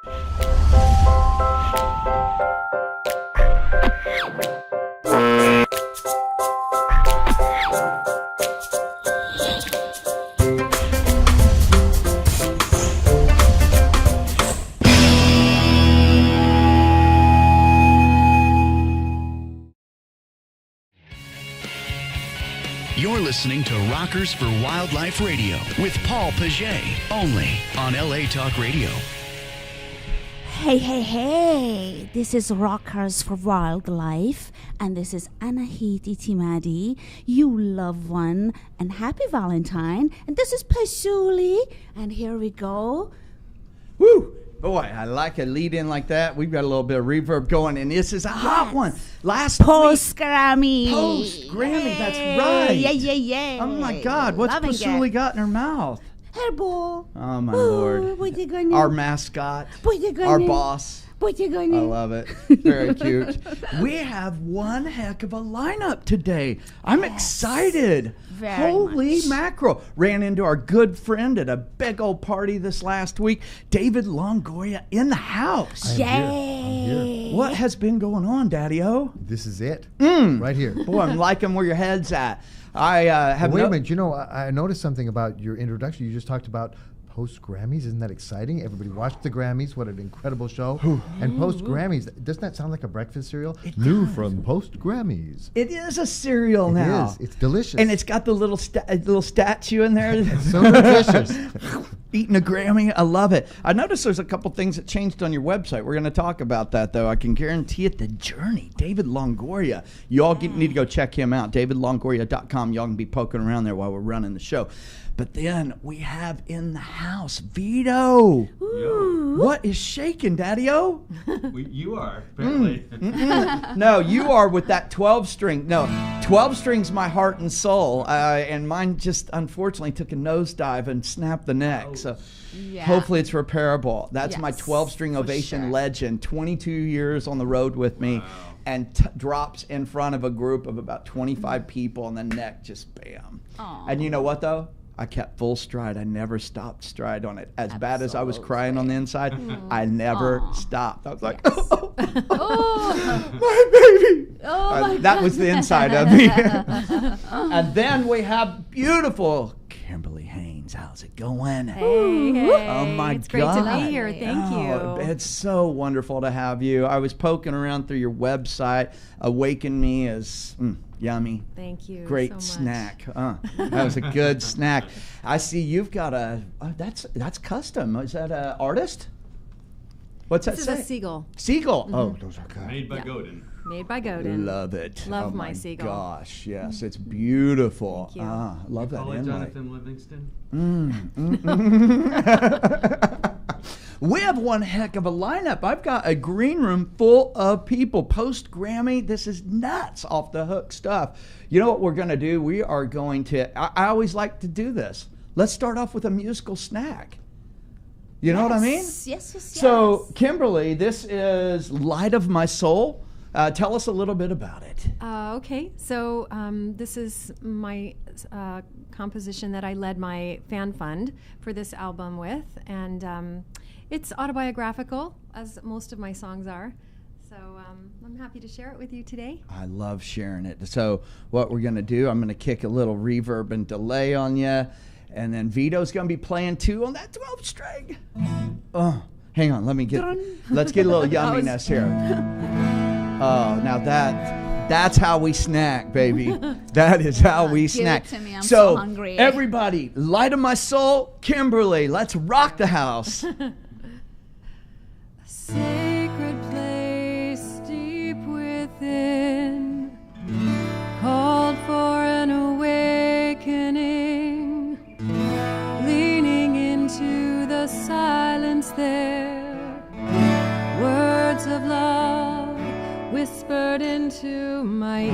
You're listening to Rockers for Wildlife Radio with Paul Paget, only on LA Talk Radio. Hey. This is Rockers for Wildlife, and this is Anahiti Timadi, you loved one, and happy Valentine. And this is Pashuli, and here we go. Woo! Boy, I like a lead in like that. We've got a little bit of reverb going, and this is a hot one. Last Post-Grammy. Post-Grammy, that's right. Yeah. Oh my God, what's Pasuli got in her mouth? Herbal. Oh my Lord. Our mascot. Our boss. I love it. Very cute. We have one heck of a lineup today. I'm excited. Holy mackerel. Ran into our good friend at a big old party this last week. David Longoria in the house. Yay. I'm here. What has been going on, Daddy-O? This is it. Right here. Boy, I'm liking where your head's at. I have Wait a minute. You know, I noticed something about your introduction. You just talked about post-Grammys. Isn't that exciting? Everybody watched the Grammys. What an incredible show. And post-Grammys, doesn't that sound like a breakfast cereal? New from post-Grammys. It is a cereal now. It is. It's delicious. And it's got the little statue in there. It's so delicious. Eating a Grammy. I love it. I noticed there's a couple things that changed on your website. We're going to talk about that, though. I can guarantee it. The journey. David Longoria. You all need to go check him out. DavidLongoria.com. Y'all can be poking around there while we're running the show. But then we have in the house Vito. Yo. What is shaking, Daddy-O? You are, apparently. No, you are with that 12 string. No, 12 string's my heart and soul. And mine just unfortunately took a nosedive and snapped the neck. So hopefully it's repairable. That's my 12 string Ovation legend. 22 years on the road with me. Wow. And drops in front of a group of about 25 people, and the neck just bam. Aww. And you know what, though? I kept full stride. I never stopped stride on it. As bad as I was crying on the inside, I never stopped. I was like, oh, my baby. That was the inside of me. And then we have beautiful Kimberly Haynes. How's it going? Hey. Oh my It's great God. to be here. Thank you. It's so wonderful to have you. I was poking around through your website. Awaken Me is yummy. Thank you. Great so much. snack. That was a good snack. I see you've got a that's custom. Is that an artist? What's that This say? is a seagull. Seagull. Oh, those are good. Made by Godin. Made by Godin. Love it. Love oh my seagull. Gosh, yes, it's beautiful. Thank you. Love that Call it inlay. Jonathan Livingston. We have one heck of a lineup. I've got a green room full of people. Post-Grammy, this is nuts, off the hook stuff. You know what we're going to do? We are going to, I always like to do this. Let's start off with a musical snack. You know what I mean? Yes. So, Kimberly, this is Light of My Soul. Tell us a little bit about it. Okay, so this is my composition that I led my fan fund for this album with, and it's autobiographical, as most of my songs are. So I'm happy to share it with you today. I love sharing it. So what we're going to do, I'm going to kick a little reverb and delay on you, and then Vito's going to be playing too on that 12 string. Oh, hang on, let's get a little yumminess here. Oh, now that's how we snack, baby. That is how we snack. Give it to me. I'm so hungry. Everybody, Light of My Soul, Kimberly, let's rock the house. Sacred place deep within, called for an awakening, leaning into the silence there, words of love whispered into my ear.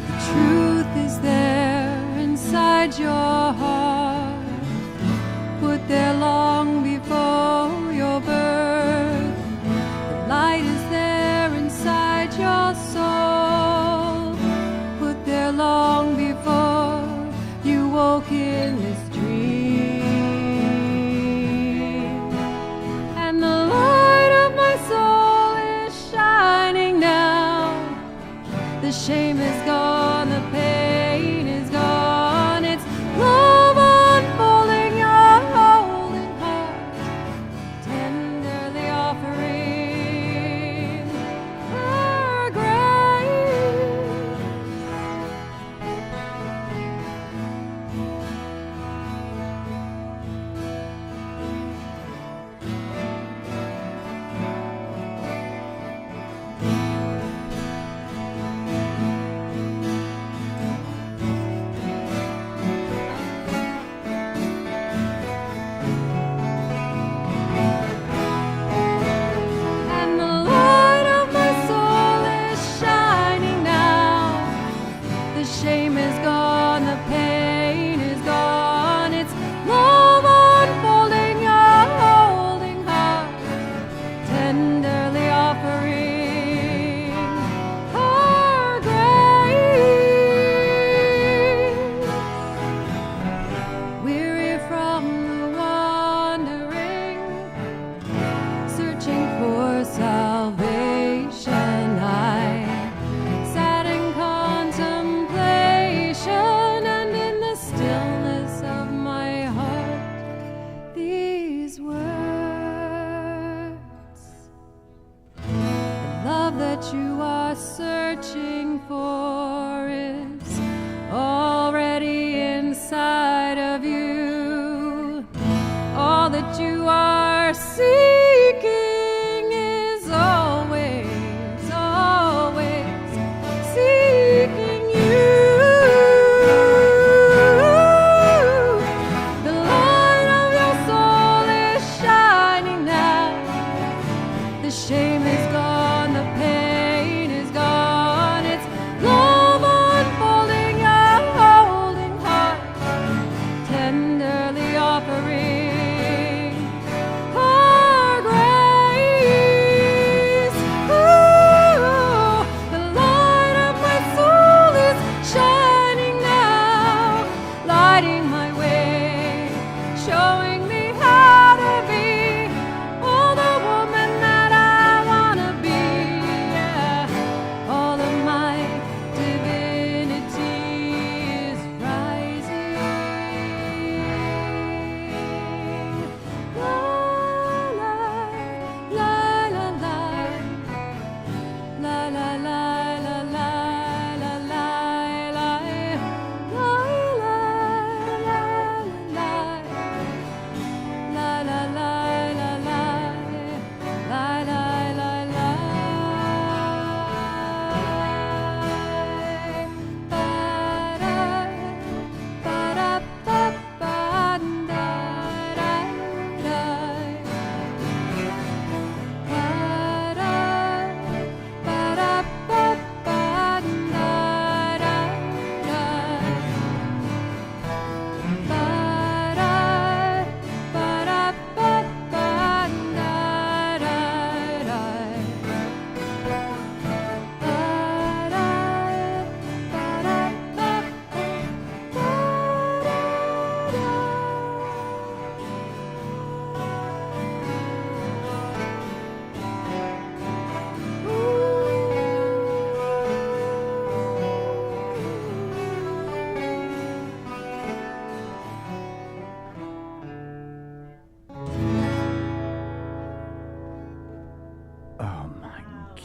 The truth is there inside your heart, put there long before your birth. The light is there inside your soul, put there long before you woke in this dream.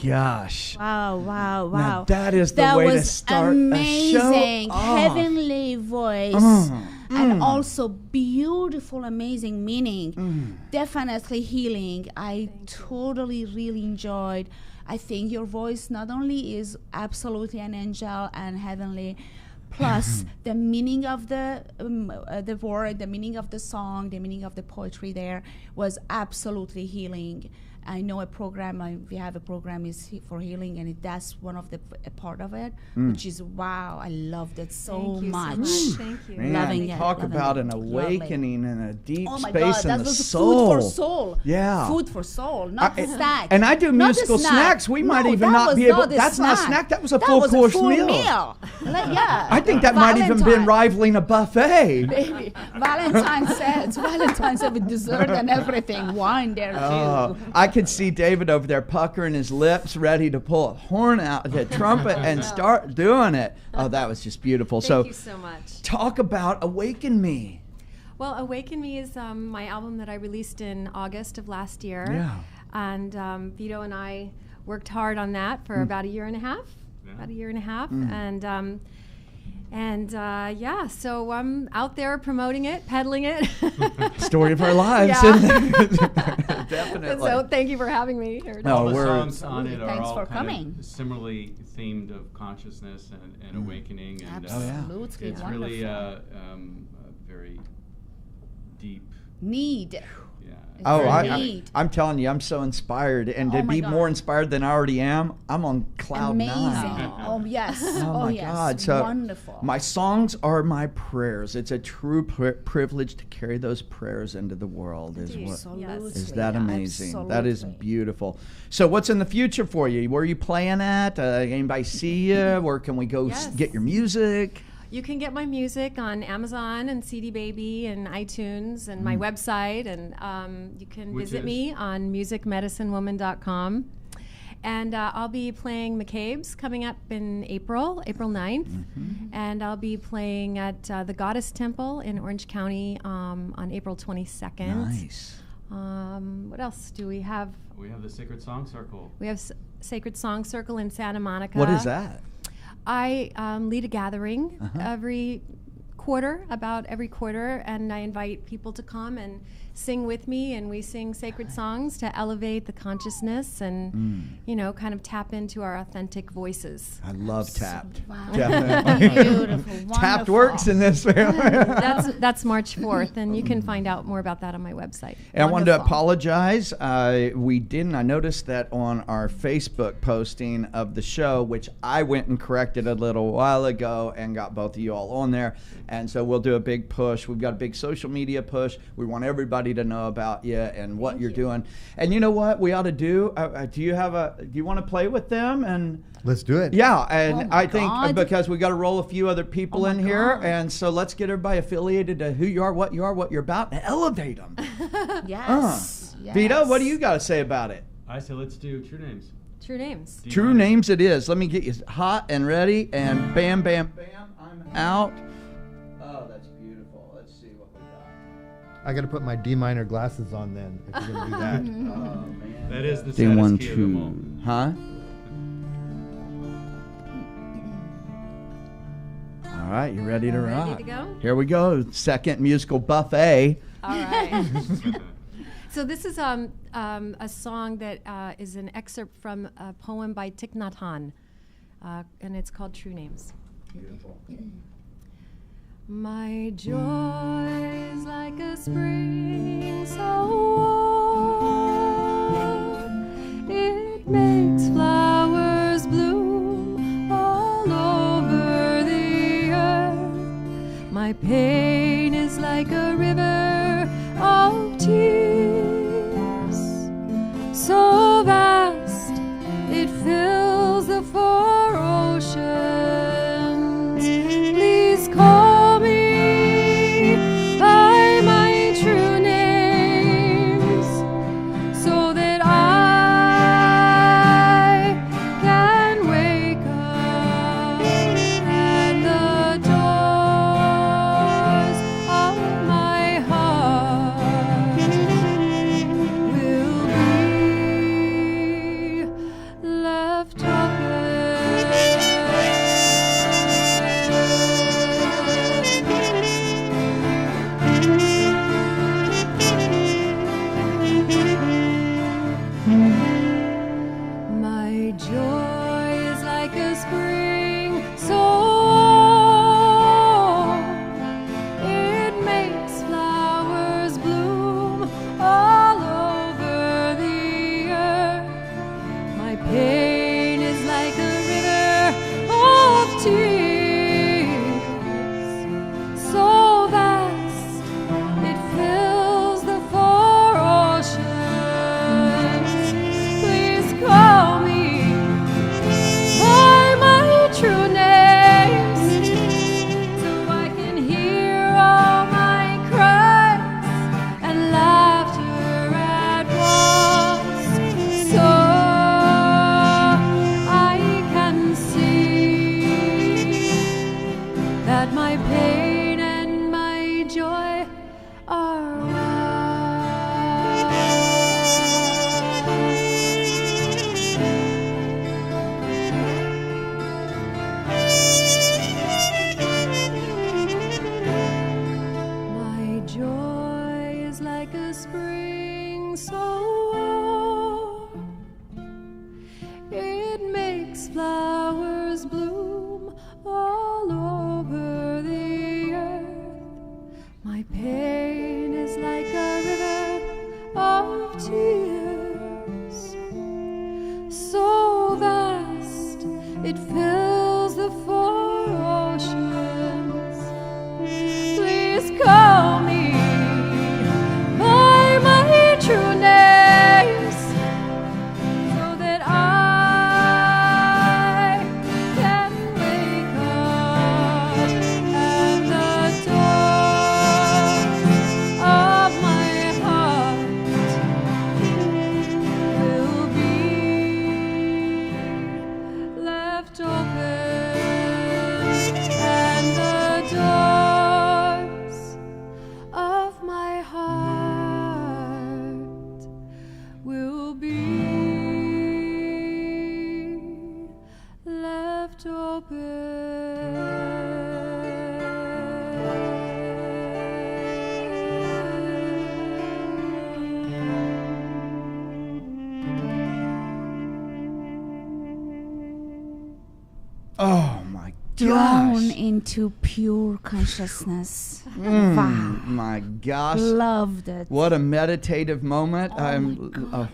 gosh. Wow, wow, wow. Now that is the that way was to start amazing. a show. Heavenly voice. And also beautiful, amazing meaning. Definitely healing. I totally really enjoyed. I think your voice not only is absolutely an angel and heavenly, plus the meaning of the word, the meaning of the song, the meaning of the poetry there was absolutely healing. I know we have a program is for healing, and that's one of a part of it, which is wow. I loved it so much. Thank you. Man, Loving it. talk loving about it. an awakening and a deep Oh my space God, in that the was soul. food for soul. Yeah. Food for soul, not a snack. And I do Not a musical snack. snacks. We might No, even that not was be able. not a That's not a snack. snack. That was a That full was course a full meal. Yeah. I think that might even been Valentine. rivaling a buffet. Baby, Valentine's Day with dessert and everything, wine there too. Oh, I could see David over there puckering his lips, ready to pull a horn out, the trumpet, and start doing it. Oh, that was just beautiful. Thank you so much. Talk about Awaken Me. Well, Awaken Me is my album that I released in August of last year. Yeah. And Vito and I worked hard on that for about a year and a half. So I'm out there promoting it, peddling it. Story of our lives. Yeah. Definitely. So thank you for having me here. No, All the we're- songs on it are Thanks all for kind coming. of similarly themed of consciousness and awakening. And Absolutely it's wonderful. really a very deep. Need. Yeah. Oh, very neat. I'm telling you, I'm so inspired, and to Oh my be God. more inspired than I already am, I'm on cloud Amazing. 9. Oh yes. Oh my yes. God! So wonderful. my songs are my prayers. It's a true privilege to carry those prayers into the world. Absolutely. Is that amazing? That is Absolutely. beautiful. So what's in the future for you? Where are you playing at? Anybody see you? Where can we go Yes. get your music? You can get my music on Amazon and CD Baby and iTunes and my website, and you can Which visit is? me on musicmedicinewoman.com. And I'll be playing McCabe's coming up in April 9th. And I'll be playing at the Goddess Temple in Orange County on April 22nd. Nice. What else do we have? We have the Sacred Song Circle. We have Sacred Song Circle in Santa Monica. What is that? I lead a gathering every quarter, and I invite people to come and sing with me, and we sing sacred songs to elevate the consciousness and, kind of tap into our authentic voices. I love Tapped. Wow. Definitely. Beautiful. Tapped wonderful. works in this family. That's March 4th, and you can find out more about that on my website. And I wanted to Wonderful. apologize. We didn't. I noticed that on our Facebook posting of the show, which I went and corrected a little while ago and got both of you all on there. And so we'll do a big push. We've got a big social media push. We want everybody to know about you and what you're doing. And you know what we ought to do? Do you want to play with them? And Let's do it. yeah, and Oh my I think God. because we got to roll a few other people Oh in my here, God. and so let's get everybody affiliated to who you are, what you're about, and elevate them. Yes. Yes. Vito, what do you got to say about it? I say let's do True Names. True names. Do you True mind? names it is. Let me get you hot and ready, and bam, bam, bam, I'm out. Oh, that's beautiful. Let's see what we got. I got to put my D minor glasses on then if you're going to do that. Oh, man. That is the D saddest 1 key of them all. 2. Huh? All right, you ready to rock? Ready to go? Here we go. Second musical buffet. All right. So this is a song that is an excerpt from a poem by Thich Nhat Hanh, and it's called True Names. Beautiful. My joy is like a spring so warm, it makes flowers bloom all over the earth. My pain is like a river of tears, so vast it fills the four oceans. Please call me by my true names, so that I can wake up and the doors of my heart will be spring so warm, it makes flowers bloom all over the earth. My pain is like a river of tears, so vast it fills the four oceans. Please call me by my true names, so that I can wake up and the door of my heart will be left open, and the doors of my heart will be left Oh my Drawn gosh. into pure consciousness. Wow. My gosh. Loved it. What a meditative moment. Oh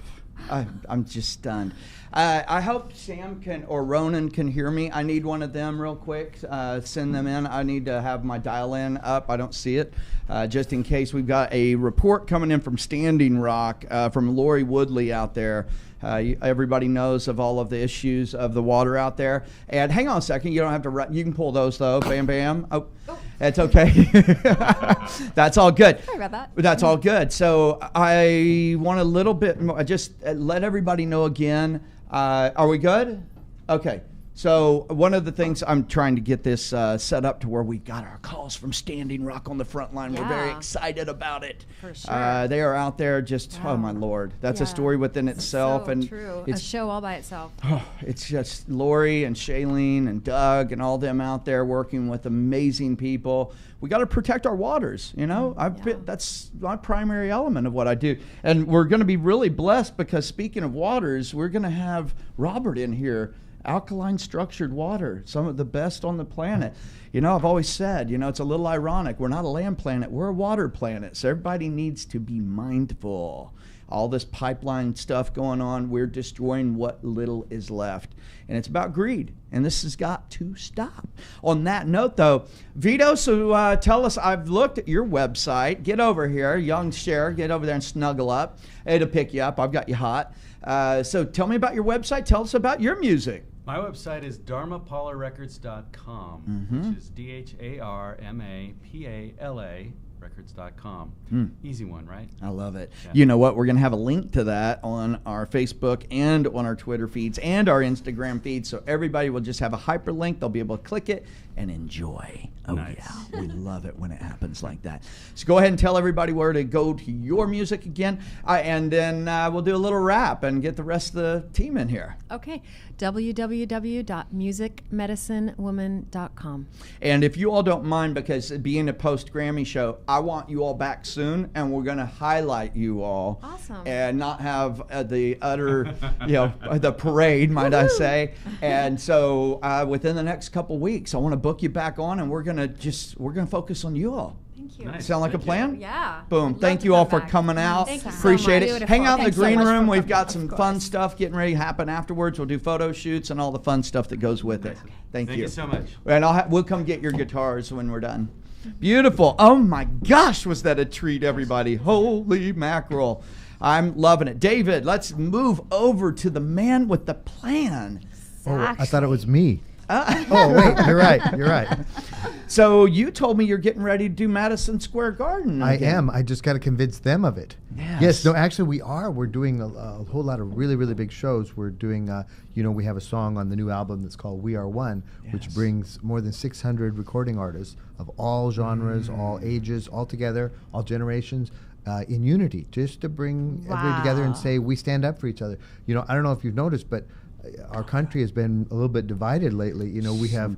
I'm just stunned. I hope Sam can, or Ronan can hear me. I need one of them real quick. Send them in. I need to have my dial-in up. I don't see it. Just in case. We've got a report coming in from Standing Rock from Lori Woodley out there. Everybody knows of all of the issues of the water out there. And hang on a second. You don't have to. You can pull those though. Bam, bam. Oh. That's okay. That's all good. Sorry about that. That's all good. So I want a little bit more. Just let everybody know again. Are we good? Okay. So one of the things, I'm trying to get this set up to where we got our calls from Standing Rock on the front line. We're very Yeah. excited about it. For sure. They are out there just, oh my Lord. That's a Yeah. story within itself. So and true. A It's, show all by itself. it's just Lori and Shailene and Doug and all them out there working with amazing people. We got to protect our waters, you know. That's my primary element of what I do. And we're going to be really blessed because speaking of waters, we're going to have Robert in here. Alkaline structured water, some of the best on the planet. You know, I've always said, you know, it's a little ironic. We're not a land planet, we're a water planet. So everybody needs to be mindful. All this pipeline stuff going on, we're destroying what little is left. And it's about greed. And this has got to stop. On that note, though, Vito, so tell us, I've looked at your website. Get over here, young Cher, get over there and snuggle up. It'll pick you up. I've got you hot. So tell me about your website. Tell us about your music. My website is dharmapalarecords.com, which is DHARMAPALA records.com. Easy one, right? I love it. Yeah. You know what? We're going to have a link to that on our Facebook and on our Twitter feeds and our Instagram feeds. So everybody will just have a hyperlink. They'll be able to click it and enjoy. Oh, Nice. yeah. We love it when it happens like that. So go ahead and tell everybody where to go to your music again. And then we'll do a little wrap and get the rest of the team in here. Okay. www.musicmedicinewoman.com. And if you all don't mind, because being a post-Grammy show, I want you all back soon, and we're going to highlight you all. Awesome. And not have the utter, the parade, might I say. And so within the next couple weeks, I want to book you back on, and we're going to focus on you all. Thank you. Nice. Sound like a Thank you. plan? Yeah. Boom. Love Thank to you all come for back. coming out. Thank you so Appreciate much. it. Hang out in the Thanks so green much for room. We've coming. got Of some course. fun stuff getting ready to happen afterwards. We'll do photo shoots and all the fun stuff that goes with it. Thank you. Thank you so much. And we'll come get your guitars when we're done. Beautiful. Oh my gosh, was that a treat, everybody. Holy mackerel. I'm loving it. David, let's move over to the man with the plan. Oh, I thought it was me. Oh, wait, you're right. You're right. So you told me you're getting ready to do Madison Square Garden I again. am. I just got to convince them of it. Yes. No, actually, we are. We're doing a whole lot of really, really big shows. We're doing, we have a song on the new album that's called We Are One, which Yes. brings more than 600 recording artists of all genres, all ages, all together, all generations, in unity, just to bring everybody together and Wow. say we stand up for each other. You know, I don't know if you've noticed, but our country has been a little bit divided lately. You know, we have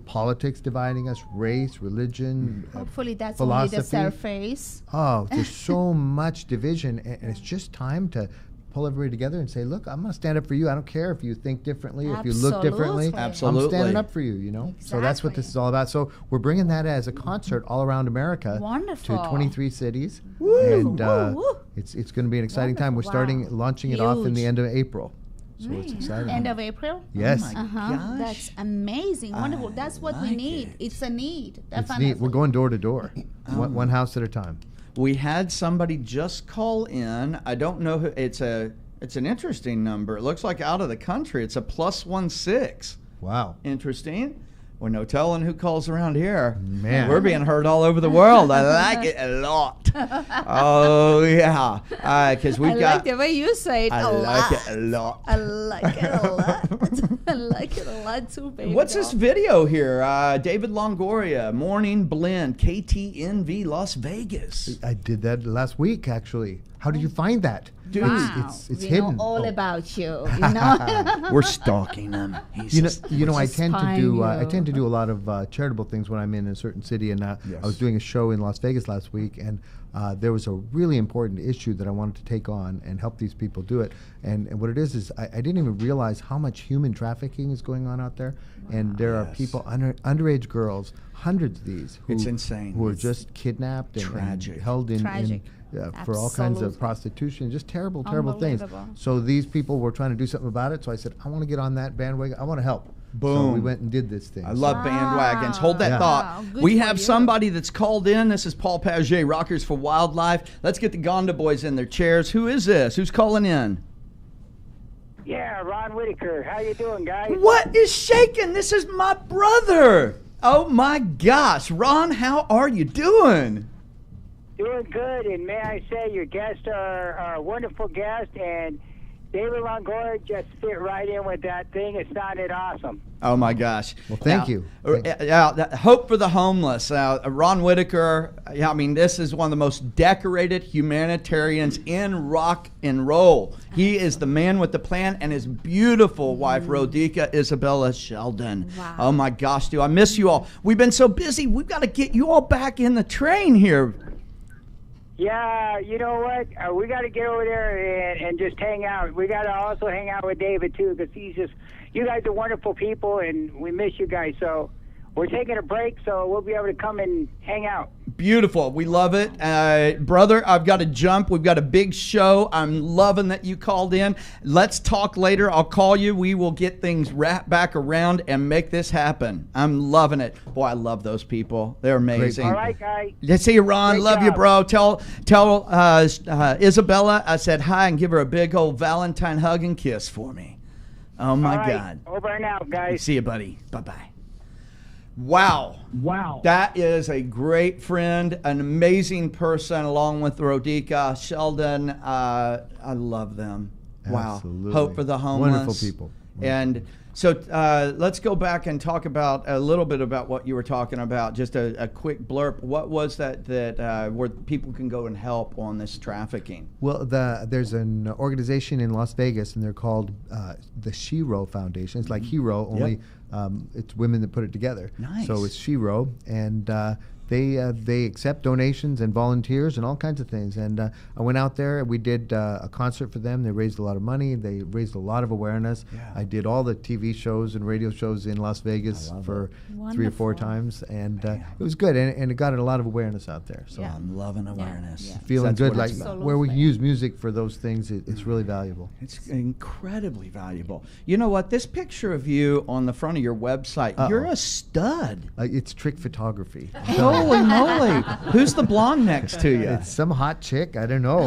politics dividing us, race, religion, hopefully that's philosophy. only the surface. Oh, there's so much division, and it's just time to pull everybody together and say, look, I'm going to stand up for you. I don't care if you think differently, if you look differently. Absolutely. I'm standing up for you, you know? Exactly. So that's what this is all about. So we're bringing that as a concert all around America. Wonderful. To 23 cities. Woo. And Woo. it's going to be an exciting time. We're launching it off in the end of April. So it's exciting. End of April? Yes. Oh my gosh. That's amazing. Wonderful. That's what we need. It's a need. Definitely. It's neat. We're going door to door, one house at a time. We had somebody just call in. I don't know who. It's an interesting number. It looks like out of the country. It's a +16. Wow. Interesting. Well, no telling who calls around here. Man. We're being heard all over the world. I like it a lot. Oh, yeah. Because we've got... I like the way you say it. I like it a lot. I like it a lot. I like it a lot too, baby. What's this video here? David Longoria, Morning Blend, KTNV, Las Vegas. I did that last week, actually. How did you find that? Dude, Wow. It's we hidden. know all about you. You know. We're stalking him. You know, I tend to do spying you. a lot of charitable things when I'm in a certain city, and I was doing a show in Las Vegas last week, and there was a really important issue that I wanted to take on and help these people do it. And what it is I didn't even realize how much human trafficking is going on out there, and there are people, underage girls, hundreds of these, It's insane. who are just kidnapped and held in for all kinds of prostitution, just terrible things. So these people were trying to do something about it. So I said, I want to get on that bandwagon. I want to help. Boom. So we went and did this thing. I love bandwagons. Hold that thought. Good We for have you. somebody that's called in. This is Paul Paget, Rockers for Wildlife. Let's get the Gonda boys in their chairs. Who is this? Who's calling in? Yeah, Ron Whitaker. How you doing, guys? What is shaking? This is my brother. Oh my gosh. Ron, how are you doing? Doing good, and may I say your guests are a wonderful guest, and David Longoria just fit right in with that thing. It sounded awesome. Oh my gosh. Well, thank you. Hope for the Homeless. Ron Whitaker, I mean, this is one of the most decorated humanitarians in rock and roll. He is the man with the plan, and his beautiful wife, Rodica Isabella Sheldon. Wow. Oh my gosh, dude, I miss you all. We've been so busy. We've got to get you all back in the train here. Yeah, you know what? We got to get over there and just hang out. We got to also hang out with David, too, because you guys are wonderful people, and we miss you guys. So we're taking a break, so we'll be able to come and hang out. Beautiful. We love it. Brother, I've got to jump. We've got a big show. I'm loving that you called in. Let's talk later. I'll call you. We will get things wrapped back around and make this happen. I'm loving it. Boy, I love those people. They're amazing. All right, guys. Let's see you, Ron. Great Love job. you, bro. Tell Isabella I said hi and give her a big old Valentine hug and kiss for me. Oh, my All right, God. over and out, guys. See you, buddy. Bye-bye. Wow. That is a great friend, an amazing person, along with Rodica, Sheldon. I love them. Wow. Absolutely. Hope for the homeless. Wonderful people. And so let's go back and talk about a little bit about what you were talking about. Just a quick blurb. What was that where people can go and help on this trafficking? Well, there's an organization in Las Vegas, and they're called the Shiro Foundation. It's like Hero, only it's women that put it together. Nice. So it's Shiro, and they accept donations and volunteers and all kinds of things. And I went out there. We did a concert for them. They raised a lot of money. They raised a lot of awareness. Yeah. I did all the TV shows and radio shows in Las Vegas for 3 or 4 Wonderful. times, and it was good. And it got a lot of awareness out there. So Yeah. I'm loving awareness. Yeah. feeling That's good, what like it's about. where we can use music for those things, it's really valuable. It's incredibly valuable. You know what? This picture of you on the front of your website, Uh-oh. you're a stud. It's trick photography. Holy moly. Who's the blonde next to you? It's some hot chick. I don't know.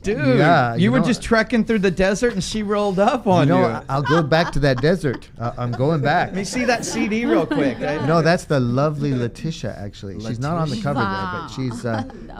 Dude, yeah, you were know, just trekking through the desert and she rolled up on you. I'll go back to that desert. I'm going back. Let me see that CD real quick. No, that's the lovely Letitia, actually. She's not on the cover there, but she's,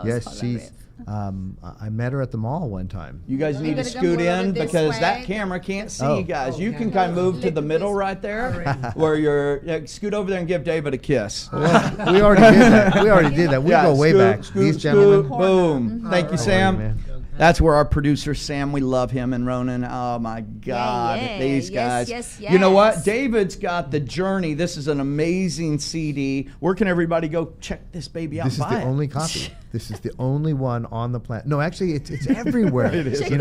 yes, she's, I met her at the mall one time. You guys need to gotta come scoot over in this because that way. camera can't see Oh. you guys. You can kind of move to the middle right there where you're, scoot over there and give David a kiss. We already did that. We already did that. We go way scoot, back. scoot, These scoot, gentlemen. boom. Thank you, How are Sam. you, man? That's where our producer Sam, we love him, and Ronan. Oh my God, these guys. Yes. You know what? David's got The Journey. This is an amazing CD. Where can everybody go check this baby out? This is the only copy. This is the only one on the planet. No, actually, it's everywhere. It is. Check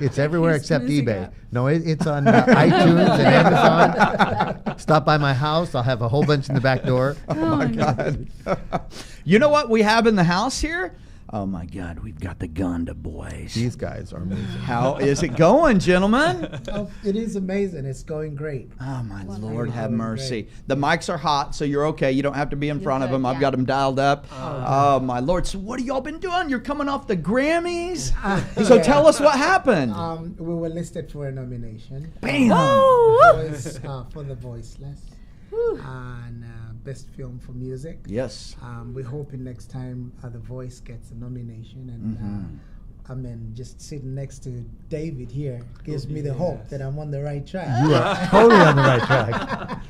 It's everywhere except eBay. No, it's on iTunes and Amazon. Stop by my house. I'll have a whole bunch in the back door. Oh my God. You know what we have in the house here? Oh my God, we've got the Gunda boys. These guys are amazing. How is it going, gentlemen? Oh, it is amazing. It's going great. Oh my Lord, have mercy. The mics are hot, so you're okay. You don't have to be in front of them. I've got them dialed up. Oh my Lord. So what have y'all been doing? You're coming off the Grammys? So tell us what happened. We were listed for a nomination. Bam! For The Voiceless. And Best Film for Music. Yes. We're hoping next time The Voice gets a nomination. And just sitting next to David here gives me the hope that I'm on the right track. You are totally on the right track.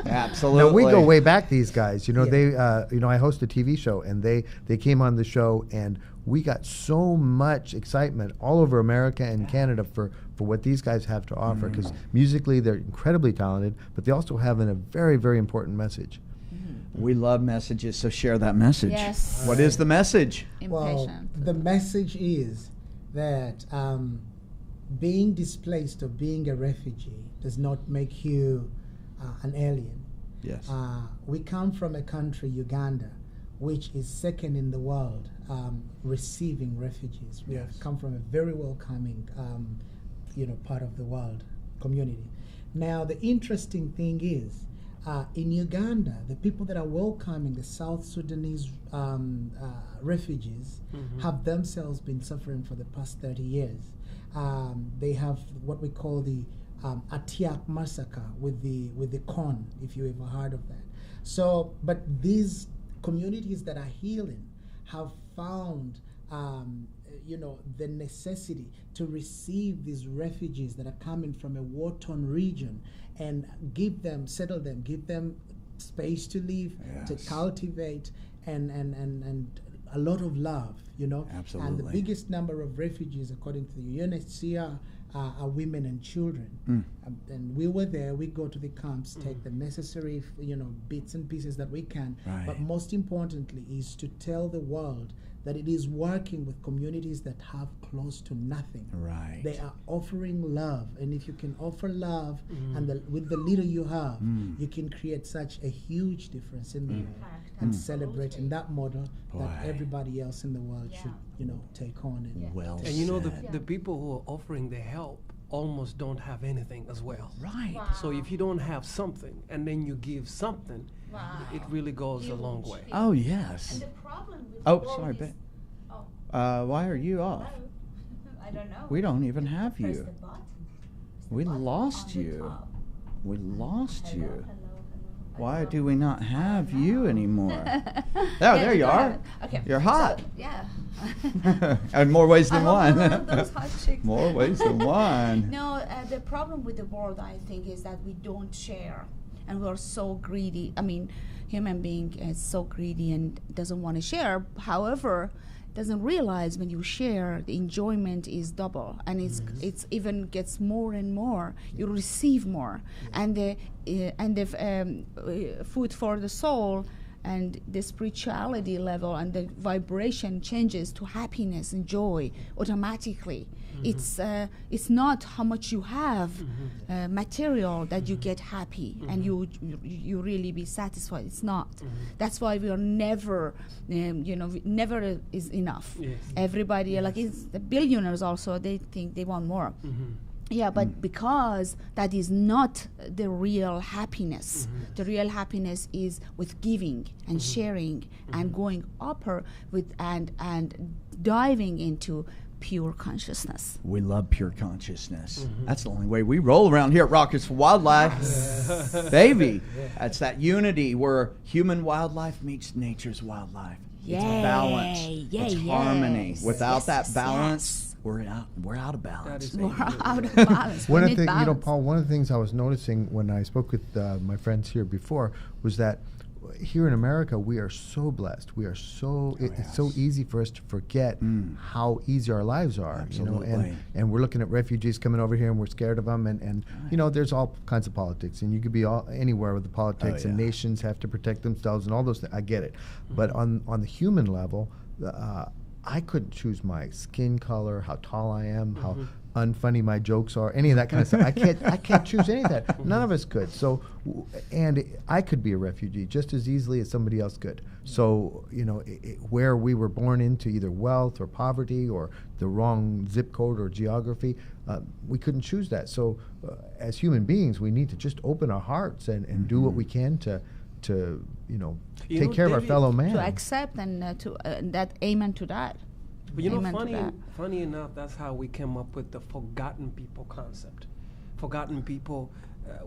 Absolutely. Now, we go way back, these guys. You know, they, I host a TV show, and they came on the show, and we got so much excitement all over America and Canada for what these guys have to offer, because musically they're incredibly talented, but they also have a very, very important message. We love messages, so share that message. Yes. What is the message? Well, the message is that being displaced or being a refugee does not make you an alien. Yes. We come from a country, Uganda, which is second in the world receiving refugees. We have come from a very welcoming part of the world, community. Now, the interesting thing is, in Uganda, the people that are welcoming the South Sudanese refugees have themselves been suffering for the past 30 years. They have what we call the Atiak massacre with the corn, if you ever heard of that. So, but these communities that are healing have found the necessity to receive these refugees that are coming from a war-torn region and settle them, give them space to live, to cultivate, and a lot of love, Absolutely. And the biggest number of refugees, according to the UNHCR, are women and children. And we were there. We go to the camps, take the necessary, bits and pieces that we can. Right. But most importantly is to tell the world that it is working with communities that have close to nothing. Right. They are offering love, and if you can offer love, and with the little you have, you can create such a huge difference in the world, and celebrating that model that everybody else in the world should, take on. And the people who are offering the help almost don't have anything as well. Right. Wow. So if you don't have something and then you give something, it really goes a long way. Oh, yes. And the problem with sorry, babe. Why are you off? I don't know. We don't even have Press you. the button. We lost you. We lost you. Why do we not have you anymore? There you are. Okay. You're hot. So, yeah. And more ways than one. Those hot chicks. More ways than one. No, the problem with the world, I think, is that we don't share. And we're so greedy. I mean, human being is so greedy and doesn't want to share. However, doesn't realize when you share, the enjoyment is double, and it's even gets more and more. You receive more, and the food for the soul and the spirituality level and the vibration changes to happiness and joy automatically. It's not how much you have material that you get happy and you really be satisfied. It's not. That's why we are never never is enough. Yes. Everybody it's the billionaires also, they think they want more. Yeah, but because that is not the real happiness. The real happiness is with giving and sharing and going upper with and diving into pure consciousness. We love pure consciousness. That's the only way we roll around here at Rockets for Wildlife. Baby, that's that unity where human wildlife meets nature's wildlife. It's balance. It's harmony. Without that balance, we're out of balance. We're out of balance. One of the things, Paul, one of the things I was noticing when I spoke with my friends here before was that here in America, we are so blessed. We are so it's so easy for us to forget how easy our lives are. Absolutely. You know, and we're looking at refugees coming over here, and we're scared of them. And you know, there's all kinds of politics, and you could be anywhere with the politics, and nations have to protect themselves and all those things. I get it, but on the human level, I couldn't choose my skin color, how tall I am, how unfunny my jokes are, any of that kind of stuff. I can't choose any of that. None of us could. So, and I could be a refugee just as easily as somebody else could. So, you know, where we were born into either wealth or poverty or the wrong zip code or geography, we couldn't choose that. So, as human beings, we need to just open our hearts and do what we can to take care of our fellow man. To accept and that amen to that. But you know, funny enough, that's how we came up with the forgotten people concept. Forgotten people,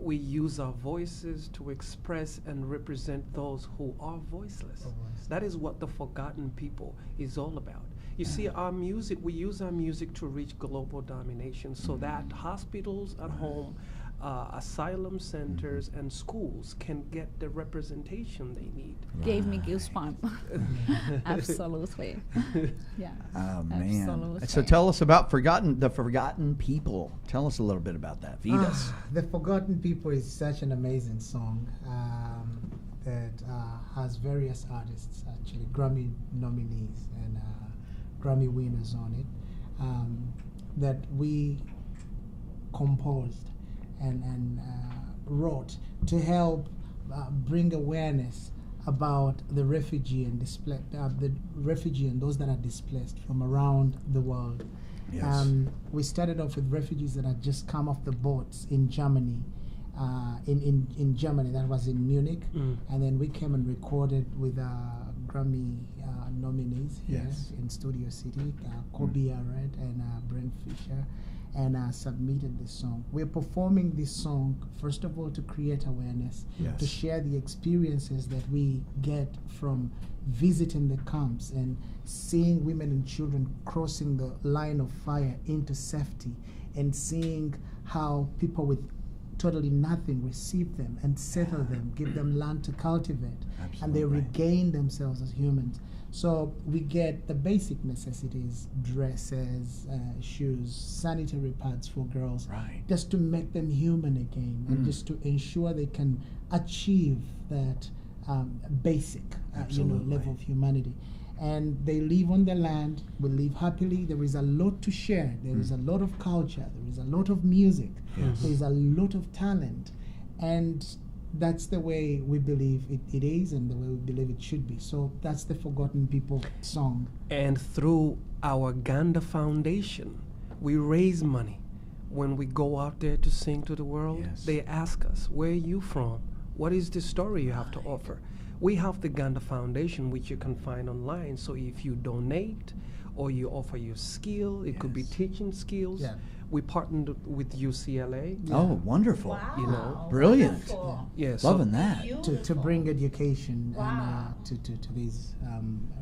we use our voices to express and represent those who are voiceless. That is what the forgotten people is all about. You see, our music, we use our music to reach global domination so that hospitals at home, asylum centers and schools can get the representation they need. Gave me goosebumps. Absolutely. Yeah. Oh man. Absolutely. So tell us about the forgotten people. Tell us a little bit about that. Feed us. The Forgotten People is such an amazing song that has various artists, actually Grammy nominees and Grammy winners on it, that we composed and wrote to help bring awareness about the refugee and those that are displaced from around the world. Yes. We started off with refugees that had just come off the boats in Germany. In Germany, that was in Munich, and then we came and recorded with Grammy nominees here in Studio City, Kobe Arad and Brent Fisher, and submitted this song. We're performing this song, first of all, to create awareness, to share the experiences that we get from visiting the camps and seeing women and children crossing the line of fire into safety, and seeing how people with totally nothing receive them and settle them, give them land to cultivate, and they regain themselves as humans. So we get the basic necessities, dresses, shoes, sanitary pads for girls, just to make them human again, and just to ensure they can achieve that basic level of humanity. And they live on the land, we live happily. There is a lot to share. There is a lot of culture. There is a lot of music. There is a lot of talent. And that's the way we believe it is, and the way we believe it should be. So that's the Forgotten People song. And through our Ganda Foundation, we raise money. When we go out there to sing to the world, they ask us, where are you from? What is the story you have to offer? We have the Ganda Foundation, which you can find online. So if you donate or you offer your skill, it could be teaching skills. We partnered with UCLA. Oh, wonderful. Wow. You know, brilliant. So Loving that. To bring education to these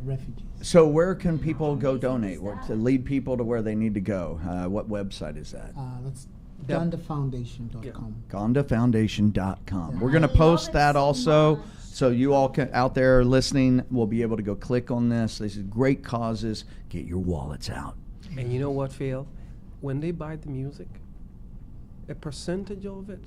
refugees. So where can people go donate, or to lead people to where they need to go? What website is that? That's GandaFoundation.com. GandaFoundation.com. We're going to post that also, so you all out there listening will be able to go click on this. These are great causes. Get your wallets out. And you know what, Phil? When they buy the music, a percentage of it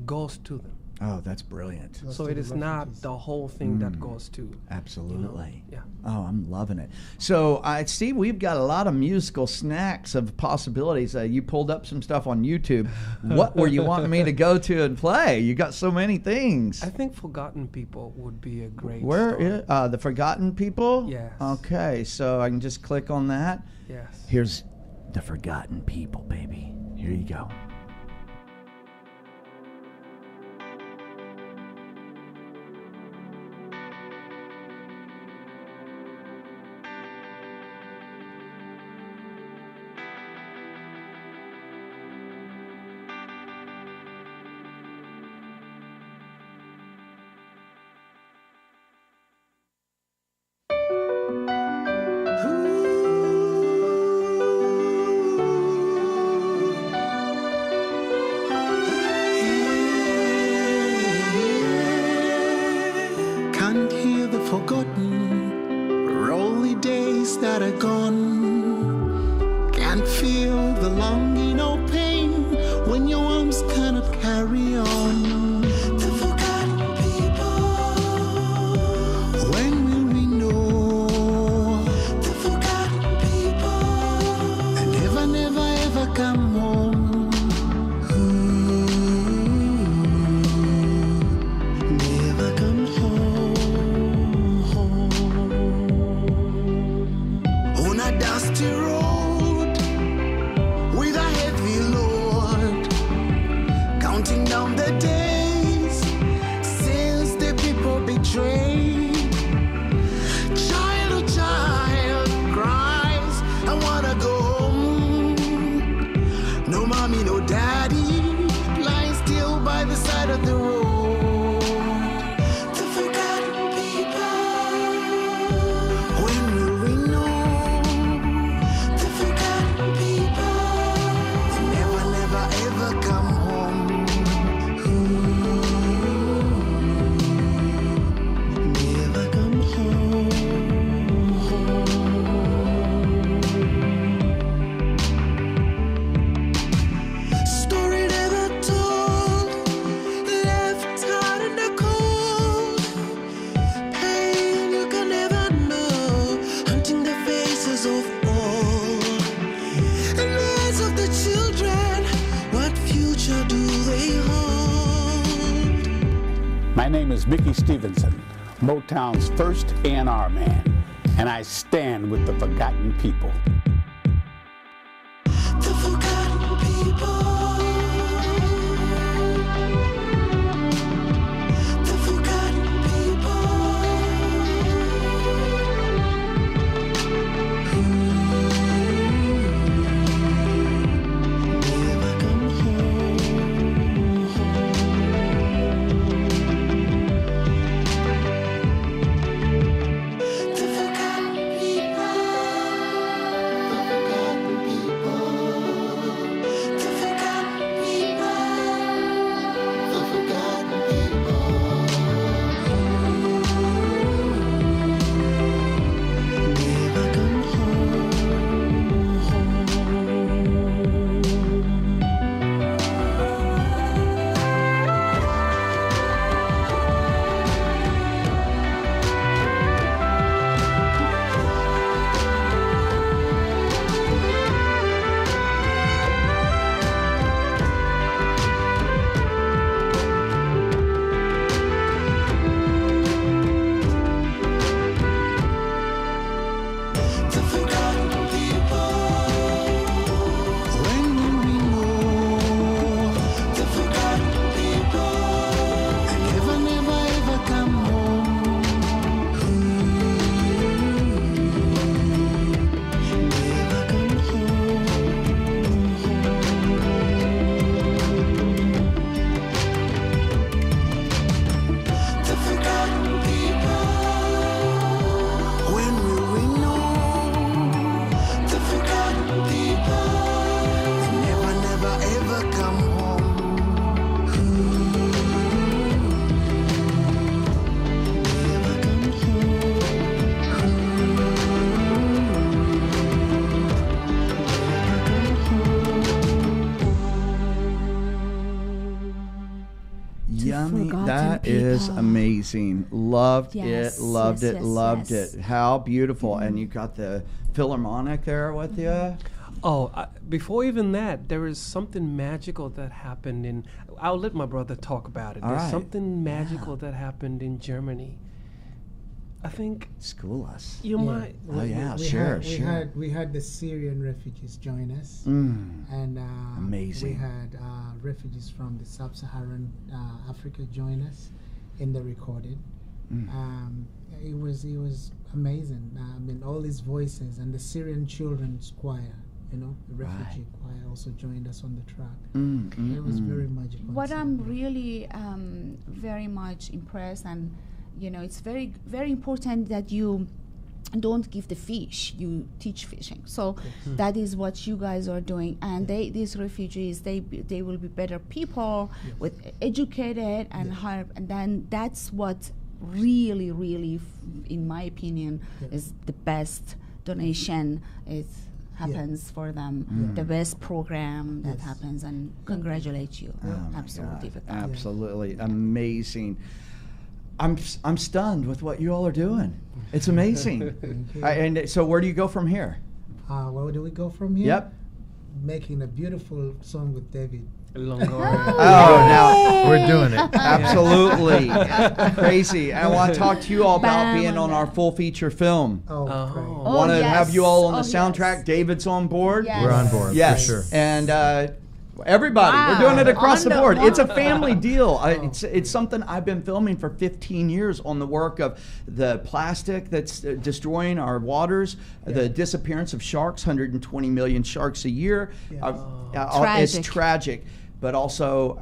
goes to them. Oh, that's brilliant. So it is not the whole thing that goes to. Absolutely. You know, Oh, I'm loving it. So, Steve, we've got a lot of musical snacks of possibilities. You pulled up some stuff on YouTube. What were you wanting me to go to and play? You got so many things. I think Forgotten People would be a great the Forgotten People? Yes. Okay, so I can just click on that. Yes. Here's the Forgotten People, baby. Here you go. forgotten, rolly days that are gone. Can't feel the longing or pain when your arms cannot carry on. The forgotten people, when will we know? The forgotten people, and never, never, ever come home. Never come home. On a dusty road with a heavy load, counting down the days since the people betrayed. Child, oh child, cries, I wanna go home. No mommy, no daddy, lying still by the side of the road. The forgotten people, when will we know? The forgotten people, they never, never, ever come home. Never come home. Story never told, left out in the cold. Pain you can never know, hunting the faces of all. And eyes of the children, what future do they hold? My name is Mickey Stevenson, Motown's first A&R man, and I stand with the forgotten people. The forgotten people. The forgotten people. Never come home. The forgotten people. The forgotten people. The forgotten people. The forgotten people. Never come home. The forgotten people, when will we know? The forgotten people, and never, never, ever come home. Never come home. The forgotten people, when will we know? The forgotten people, they never, never, ever come home. Never come Yummy. Forgotten That is people. amazing. Loved Yes, it, loved yes, it, yes, loved yes. it. How beautiful. And you got the Philharmonic there with you. Oh, before even that, there is something magical that happened in. I'll let my brother talk about it. All There's right. something magical that happened in Germany. I think School us. you might. Oh, yeah, sure, sure. We had the Syrian refugees join us, Mm. and Amazing. we had refugees from the sub-Saharan Africa join us in the recording. It was amazing. I mean, all these voices and the Syrian children's choir, the refugee choir also joined us on the track. It was very magical. What I'm really very much impressed, and it's very, very important that you don't give the fish, you teach fishing. So that is what you guys are doing. And these refugees, they will be better people, with educated and higher, and then that's what really in my opinion, is the best donation. It happens for them, the best program that happens, and congratulate you. Absolutely. With that. Absolutely amazing. I'm stunned with what you all are doing. It's amazing. And so where do you go from here? Where do we go from here? Yep. Making a beautiful song with David. Now we're doing it. Absolutely. Crazy. I want to talk to you all about being on our full feature film. Want to have you all on the soundtrack. David's on board. We're on board. Yes. For sure. And everybody, we're doing it across the board. It's a family deal. It's something I've been filming for 15 years on the work of the plastic that's destroying our waters, the disappearance of sharks, 120 million sharks a year. It's tragic, but also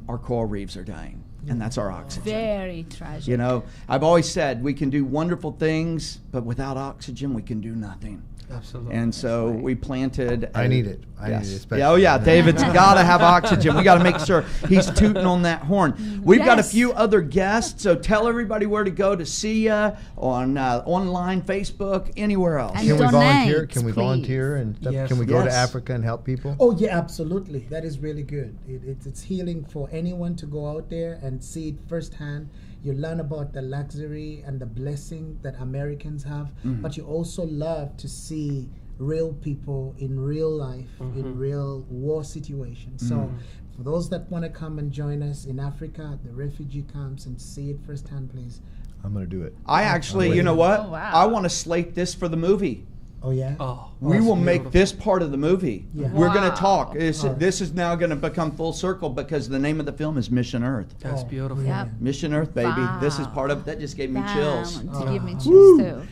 our coral reefs are dying. And that's our oxygen. Very tragic. You know, I've always said we can do wonderful things, but without oxygen, we can do nothing. Absolutely. And so we planted. I need it. I need it especially. Oh yeah, David's got to have oxygen. We got to make sure he's tooting on that horn. We've got a few other guests, so tell everybody where to go to see you on online, Facebook, anywhere else. And can we volunteer? Can we volunteer and stuff? Yes. Can we go to Africa and help people? Oh yeah, absolutely. That is really good. It's healing for anyone to go out there and see it firsthand. You learn about the luxury and the blessing that Americans have, but you also love to see real people in real life, in real war situations. So for those that want to come and join us in Africa at the refugee camps and see it firsthand, please. I'm going to do it. I actually, you know what? I want to slate this for the movie. Oh yeah. We will make this part of the movie. Yeah. We're going to talk. This is now going to become full circle because the name of the film is Mission Earth. That's beautiful. Mission Earth, baby. This is part of that. Just gave me chills. Give me chills too.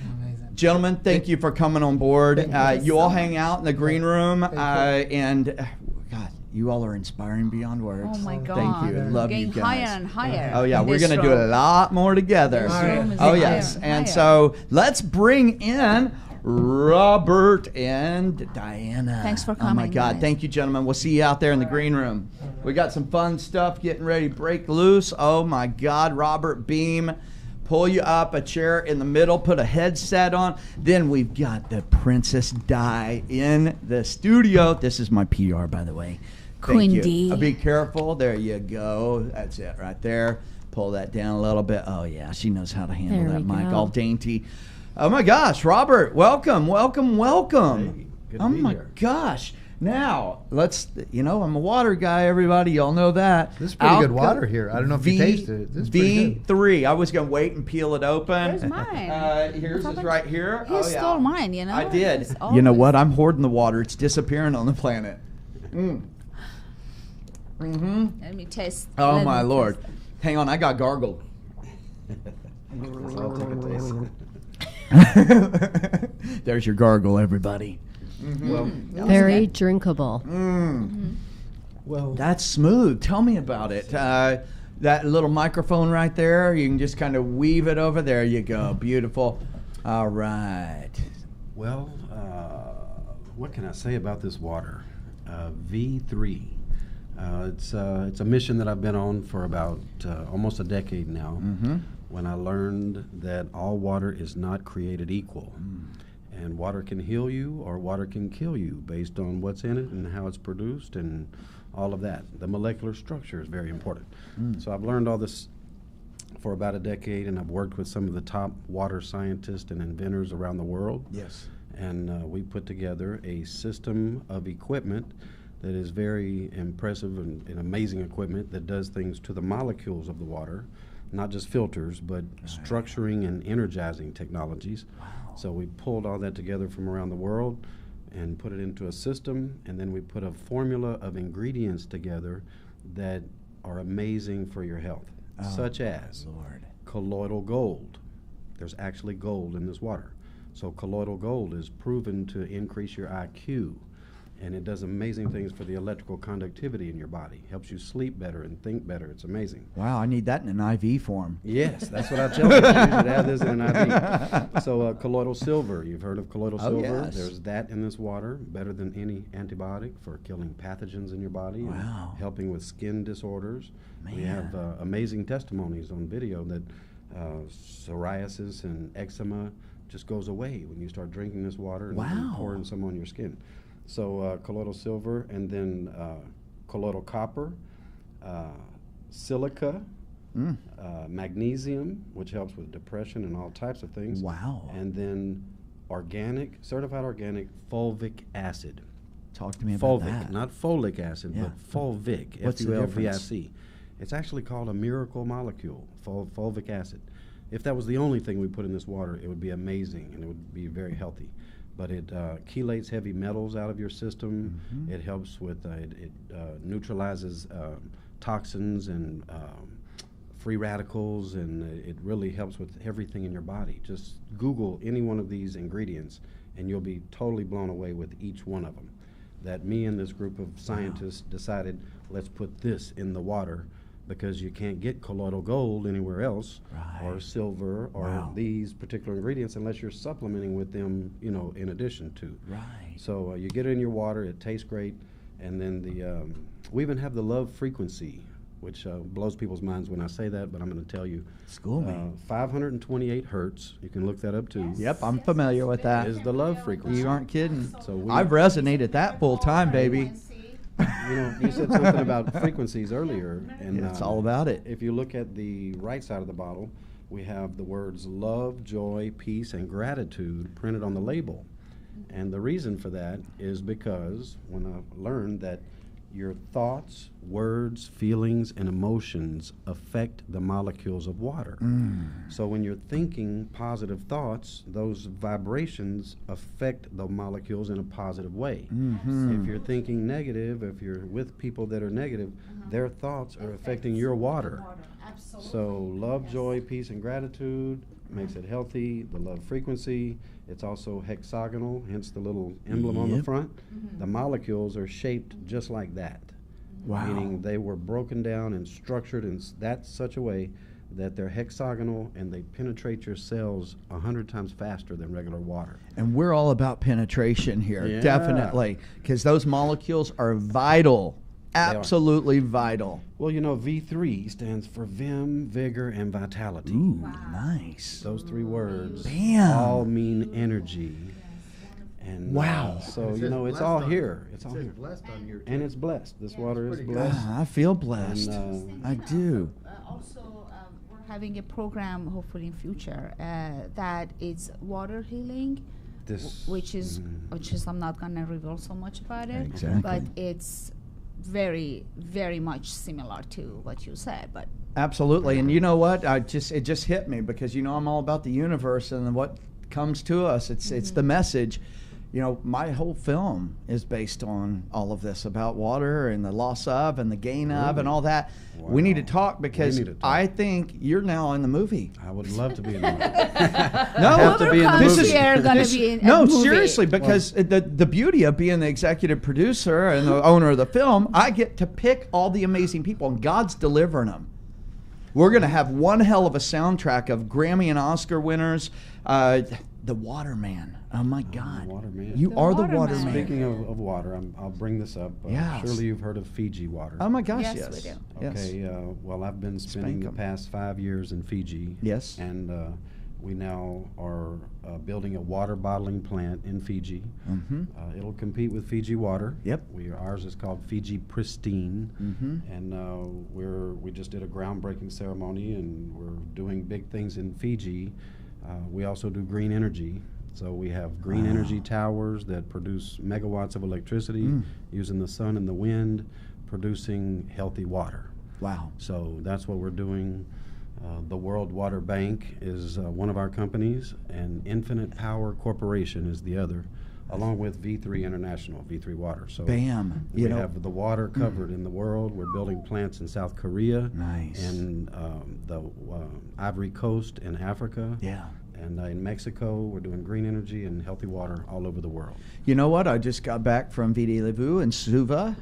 Gentlemen, thank you for coming on board. You all hang out in the green room, and God, you all are inspiring beyond words. Oh my God! Thank you. Love you guys. Higher and higher. Oh yeah, we're gonna do a lot more together. Oh yes, and so let's bring in Robert and Diana. Thanks for coming. Oh my God, thank you, gentlemen. We'll see you out there in the green room. We got some fun stuff getting ready to break loose. Oh my God, Robert Beam. Pull you up a chair in the middle, put a headset on. Then we've got the Princess Di in the studio. This is my PR, by the way. Quindy. Be careful. There you go. That's it right there. Pull that down a little bit. Oh, yeah. She knows how to handle that mic. All dainty. Oh, my gosh. Robert, welcome, welcome, welcome. Hey, good oh, to be my here. gosh. Now, let's, I'm a water guy, everybody. Y'all know that. This is pretty good water here. I don't know if you tasted it. This is pretty good. V3. I was going to wait and peel it open. Here's mine. Here's is right here. He stole mine, you know. I did. You know what? I'm hoarding the water. It's disappearing on the planet. Let me taste. Oh, my Lord. Hang on. I got gargled. I'll take a taste. There's your gargle, everybody. Well, very drinkable. Well, that's smooth. Tell me about it. That little microphone right there, you can just kind of weave it over. There you go. Beautiful. All right. Well, what can I say about this water? V3. It's a mission that I've been on for about almost a decade now. When I learned that all water is not created equal. And water can heal you or water can kill you based on what's in it and how it's produced and all of that. The molecular structure is very important. So I've learned all this for about a decade, and I've worked with some of the top water scientists and inventors around the world. Yes. And we put together a system of equipment that is very impressive and amazing equipment that does things to the molecules of the water, not just filters, but structuring and energizing technologies. Wow. So we pulled all that together from around the world and put it into a system, and then we put a formula of ingredients together that are amazing for your health, such as colloidal gold. There's actually gold in this water. So colloidal gold is proven to increase your IQ, and it does amazing things for the electrical conductivity in your body. Helps you sleep better and think better. It's amazing. Wow, I need that in an IV form. Yes, that's what I tell you. You should have this in an IV. So colloidal silver, you've heard of colloidal silver? Yes. There's that in this water, better than any antibiotic for killing pathogens in your body. Wow. And helping with skin disorders. Man. We have amazing testimonies on video that psoriasis and eczema just goes away when you start drinking this water and pouring some on your skin. So colloidal silver, and then colloidal copper, silica, magnesium, which helps with depression and all types of things. Wow. And then certified organic fulvic acid. Talk to me about Fulvic, that. not folic acid, but fulvic, What's the F-U-L-V-I-C. It's actually called a miracle molecule, fulvic acid. If that was the only thing we put in this water, it would be amazing and it would be very healthy. But it chelates heavy metals out of your system. It helps with, it neutralizes toxins and free radicals, and it really helps with everything in your body. Just Google any one of these ingredients and you'll be totally blown away with each one of them. That me and this group of scientists decided, let's put this in the water because you can't get colloidal gold anywhere else, or silver, or these particular ingredients unless you're supplementing with them, you know, in addition to. So you get it in your water, it tastes great, and then we even have the love frequency, which blows people's minds when I say that, but I'm going to tell you. School me. 528 hertz. You can look that up too. Yep, I'm familiar with that. Is the love frequency. You aren't kidding. So I've resonated that full time, baby. You know, you said something about frequencies earlier, and it's all about it. If you look at the right side of the bottle, we have the words love, joy, peace, and gratitude printed on the label. And the reason for that is because when I learned that your thoughts, words, feelings, and emotions affect the molecules of water. So when you're thinking positive thoughts, those vibrations affect the molecules in a positive way. If you're thinking negative, if you're with people that are negative, their thoughts are affecting your water. So love, joy, peace, and gratitude makes it healthy. The love frequency, it's also hexagonal, hence the little emblem on the front. The molecules are shaped just like that. Meaning they were broken down and structured in such a way that they're hexagonal and they penetrate your cells 100 times faster than regular water. And we're all about penetration here, definitely, because those molecules are vital. Absolutely vital. Well, you know, V3 stands for vim, vigor, and vitality. Ooh, nice. Those three words all mean energy. And so, you know, it's all here. It's all here. Blessed on your and it's blessed. This water is blessed. I feel blessed. And, I do. Also, we're having a program, hopefully in future, that is water healing. Which is I'm not gonna reveal so much about it. Exactly. But it's very, very much similar to what you said, but absolutely. And you know what? It just hit me because, you know, I'm all about the universe and what comes to us. It's the message. You know, my whole film is based on all of this about water and the loss of and the gain of and all that. Wow. We need to talk because I think you're now in the movie. I would love to be in the movie. No, seriously, because the beauty of being the executive producer and the owner of the film, I get to pick all the amazing people, and God's delivering them. We're going to have one hell of a soundtrack of Grammy and Oscar winners. The Waterman. Oh my God! Waterman. You are the Waterman. Speaking of water, I'll bring this up. Surely you've heard of Fiji water. Oh my gosh, yes. We do. Okay. Well, I've been spending the past 5 years in Fiji. Yes. And we now are building a water bottling plant in Fiji. It'll compete with Fiji water. Yep. Ours is called Fiji Pristine. And we just did a groundbreaking ceremony, and we're doing big things in Fiji. We also do green energy. So we have green energy towers that produce megawatts of electricity using the sun and the wind, producing healthy water. Wow. So that's what we're doing. The World Water Bank is one of our companies, and Infinite Power Corporation is the other, along with V3 International, V3 Water. So bam. We have the water covered in the world. We're building plants in South Korea. Nice. And the Ivory Coast in Africa. Yeah. And in Mexico, we're doing green energy and healthy water all over the world. You know what? I just got back from Vidi Levu in Suva.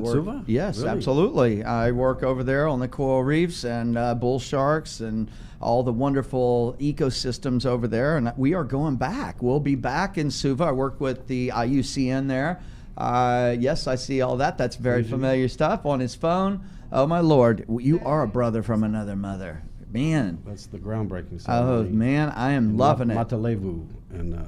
Suva? Yes, really? Absolutely. I work over there on the coral reefs and bull sharks and all the wonderful ecosystems over there. And we are going back. We'll be back in Suva. I work with the IUCN there. Yes, I see all that. That's very familiar stuff on his phone. Oh, my Lord. You are a brother from another mother. Man. That's the groundbreaking Oh, ceremony. man, I am loving it. Matalevu. And,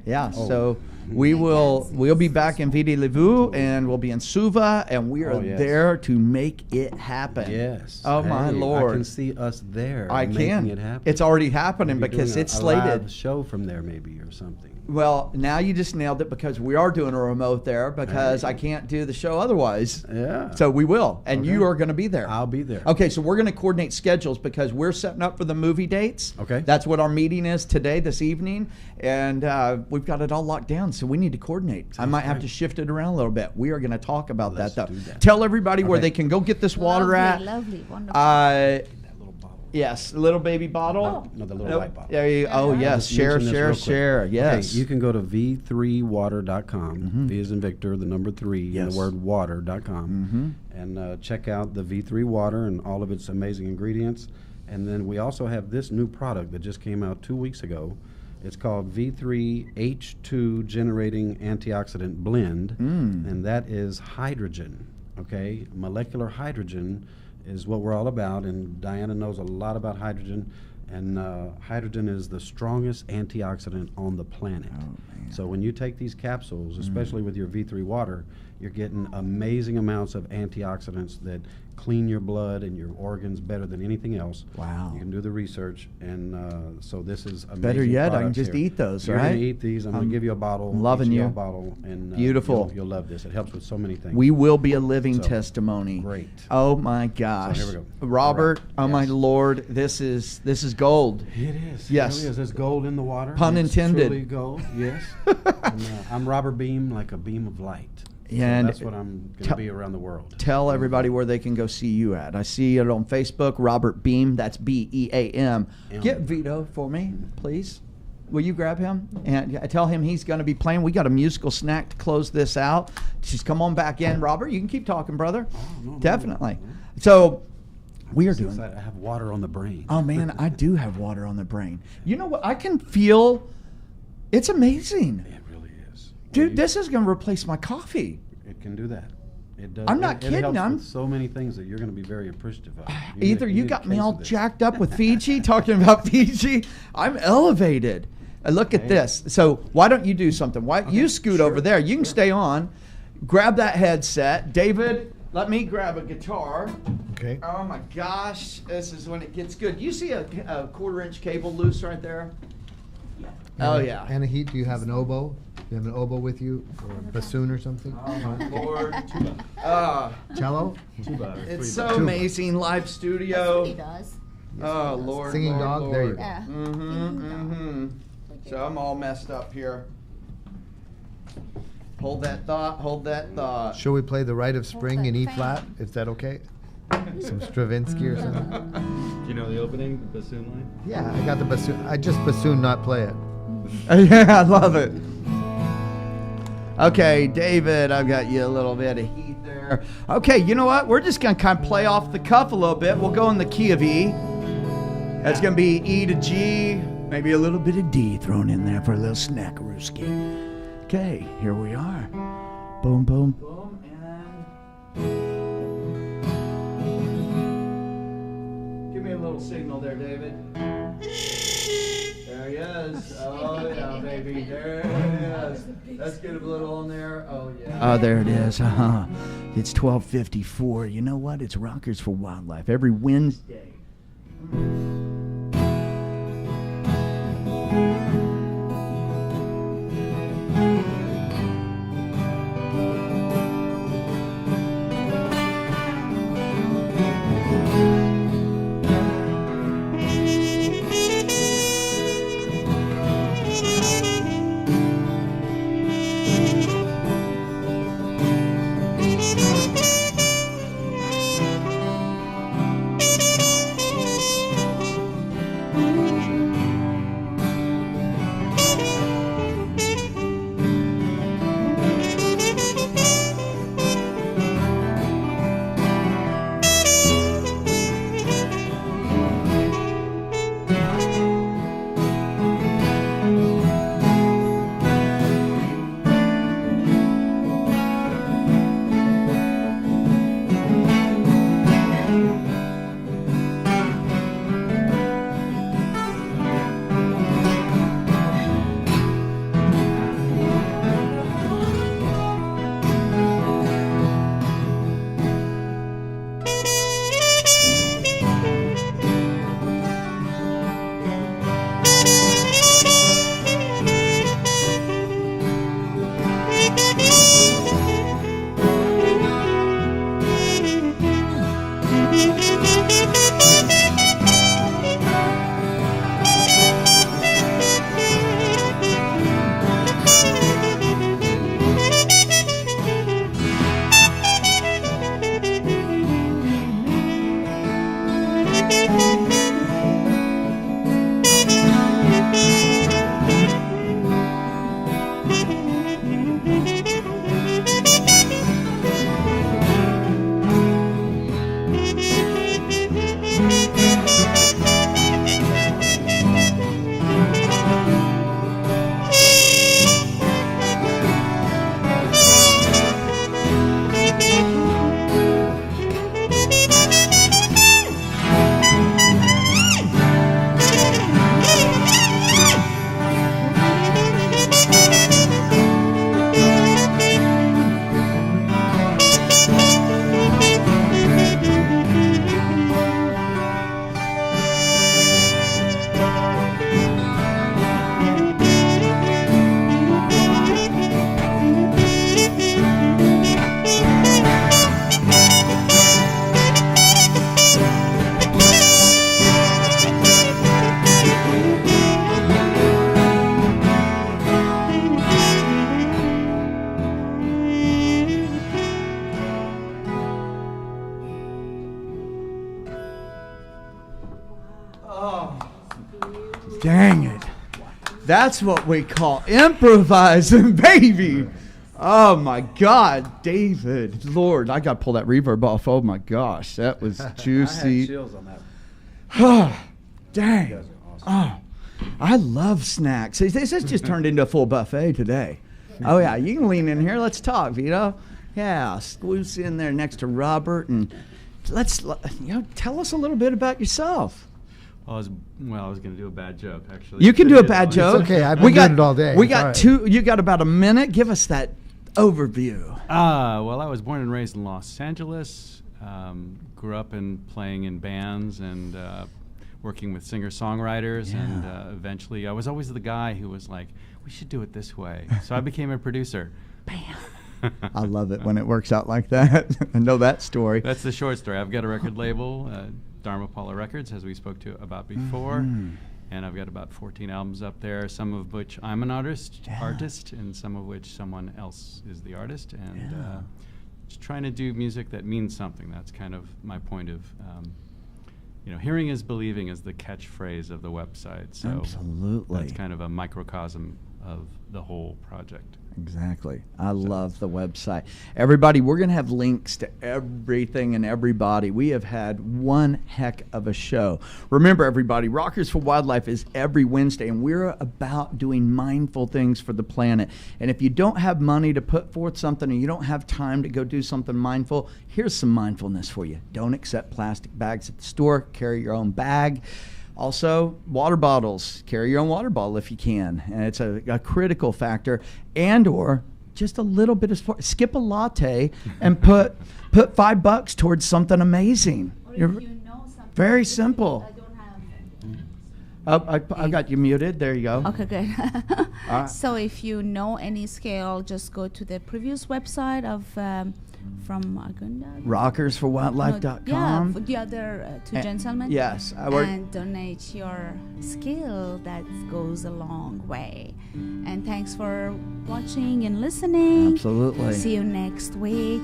yeah, so we'll be back in Vidi Levu, and we'll be in Suva, and we are there to make it happen. Yes. Oh, my Lord. I can see us there I making can. it happen. It's already happening We'll be because doing it's a slated. live show from there maybe or something. Well, now you just nailed it because we are doing a remote there because I can't do the show otherwise. Yeah. So we will, and you are going to be there. I'll be there. Okay, so we're going to coordinate schedules because we're setting up for the movie dates. Okay. That's what our meeting is today, this evening, and we've got it all locked down, so we need to coordinate. I might have to shift it around a little bit. We are going to talk about that, though. Tell everybody where they can go get this water at. Lovely, wonderful. Yes, little baby bottle. No, the little white bottle. There you. Oh yes, Just share. mention this real quick. Yes. Okay, you can go to v3water.com. V as in Victor, the number 3, and the word water.com, and check out the V3 water and all of its amazing ingredients. And then we also have this new product that just came out 2 weeks ago. It's called V3H2 Generating Antioxidant Blend, and that is hydrogen. Okay, molecular hydrogen is what we're all about, and Diana knows a lot about hydrogen, and hydrogen is the strongest antioxidant on the planet. So when you take these capsules, especially with your V3 water, you're getting amazing amounts of antioxidants that clean your blood and your organs better than anything else. Wow. You can do the research, and so this is amazing. Better yet, I can products just here. eat those, You're right? going to eat these. I'm going to give you a bottle. Loving each you. a bottle, and Beautiful. You'll love this. It helps with so many things. We will be a living So, testimony. Great. Oh my gosh. So here we go. Robert, All right. oh my Yes. Lord, this is gold. It is. Yes. It really is. There's gold in the water. Pun It's intended. Truly gold. Yes. And, I'm Robert Beam, like a beam of light. And so that's what I'm going to be around the world. Tell everybody where they can go see you at. I see it on Facebook, Robert Beam. That's Beam. Get Vito for me, please. Will you grab him and tell him he's going to be playing? We got a musical snack to close this out. Just come on back in, Robert. You can keep talking, brother. Definitely. So we are doing. I have water on the brain. Oh man, I do have water on the brain. You know what? I can feel. It's amazing. It really is. Dude, this is going to replace my coffee. It can do that. It does. I'm not It kidding. helps I'm with so many things that you're going to be very appreciative of. Either you got me all jacked up with Fiji, talking about Fiji. I'm elevated. Look at this. So why don't you do something? Why you scoot over there? You can stay on. Grab that headset, David. Let me grab a guitar. Okay. Oh my gosh, this is when it gets good. You see a 1/4-inch cable loose right there? Oh yeah. Anahit, do you have an oboe? Do you have an oboe with you, or a bassoon or something? Oh my Lord. Cello? It's so amazing. Live studio. He does. Oh Lord. Singing Lord, dog? Lord. There you go. Yeah. So I'm all messed up here. Hold that thought. Hold that thought. Shall we play The Rite of Spring in E flat? Is that okay? Some Stravinsky or something? Do you know the opening, the bassoon line? Yeah, I got the bassoon. I just bassoon, not play it. Yeah, I love it. Okay, David, I've got you a little bit of heat there. Okay, you know what? We're just going to kind of play off the cuff a little bit. We'll go in the key of E. That's going to be E to G, maybe a little bit of D thrown in there for a little snackarooski. Okay, here we are. Boom, boom, boom, and... Give me a little signal there, David. There he is. Oh, yeah, baby. There it is. Let's get a little on there. Oh, yeah. Oh, there it is. It's 12:54. You know what? It's Rockers for Wildlife every Wednesday. That's what we call improvising, baby. Oh my God, David, Lord, I got to pull that reverb off. Oh my gosh, that was juicy. I had chills on that. Oh, dang. You guys are awesome. Oh, I love snacks. This has just turned into a full buffet today. Oh yeah, you can lean in here. Let's talk, Vito. Yeah, squeeze in there next to Robert, and let's tell us a little bit about yourself. I was going to do a bad joke, actually. You can do a bad joke. It's okay. I've been doing it all day. We got You got about a minute. Give us that overview. Well, I was born and raised in Los Angeles. Grew up playing in bands and working with singer-songwriters. Yeah. And eventually, I was always the guy who was like, we should do it this way. So I became a producer. Bam. I love it when it works out like that. I know that story. That's the short story. I've got a record label, Dharma Paula Records, as we spoke about before. Mm-hmm. And I've got about 14 albums up there, some of which I'm an artist, and some of which someone else is the artist. And just trying to do music that means something. That's kind of my point of, hearing is believing is the catchphrase of the website. So absolutely. That's kind of a microcosm of the whole project. Exactly. I love the website. Everybody, we're going to have links to everything and everybody. We have had one heck of a show. Remember, everybody, Rockers for Wildlife is every Wednesday, and we're about doing mindful things for the planet. And if you don't have money to put forth something and you don't have time to go do something mindful, here's some mindfulness for you. Don't accept plastic bags at the store. Carry your own bag. Also, water bottles. Carry your own water bottle if you can. And it's a critical factor. And or just a little bit of sport. Skip a latte and put $5 towards something amazing. Or if you know something. Very simple. I don't have. I got you muted. There you go. Okay, good. So if you know any scale, just go to the previous website of from Agunda. Rockersforwildlife.com. For the other two gentlemen. Yes. And donate your skill. That goes a long way. And thanks for watching and listening. Absolutely. See you next week.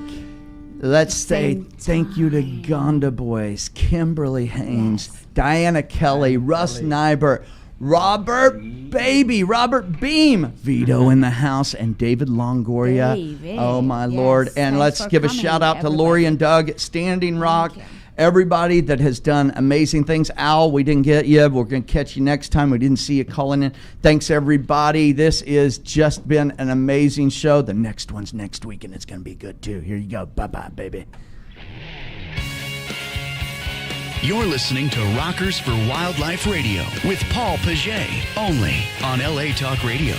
Let's say thank you to Gonda Boys, Kimberly Haynes, Diana Kelly, Russ Nybert, Robert Beam, Vito in the house, and David Longoria. David, oh my Lord. And let's give a shout out to Lori and Doug at Standing Rock. Everybody that has done amazing things. Al, we didn't get you. We're going to catch you next time. We didn't see you calling in. Thanks, everybody. This has just been an amazing show. The next one's next week, and it's going to be good, too. Here you go. Bye-bye, baby. You're listening to Rockers for Wildlife Radio with Paul Paget, only on LA Talk Radio.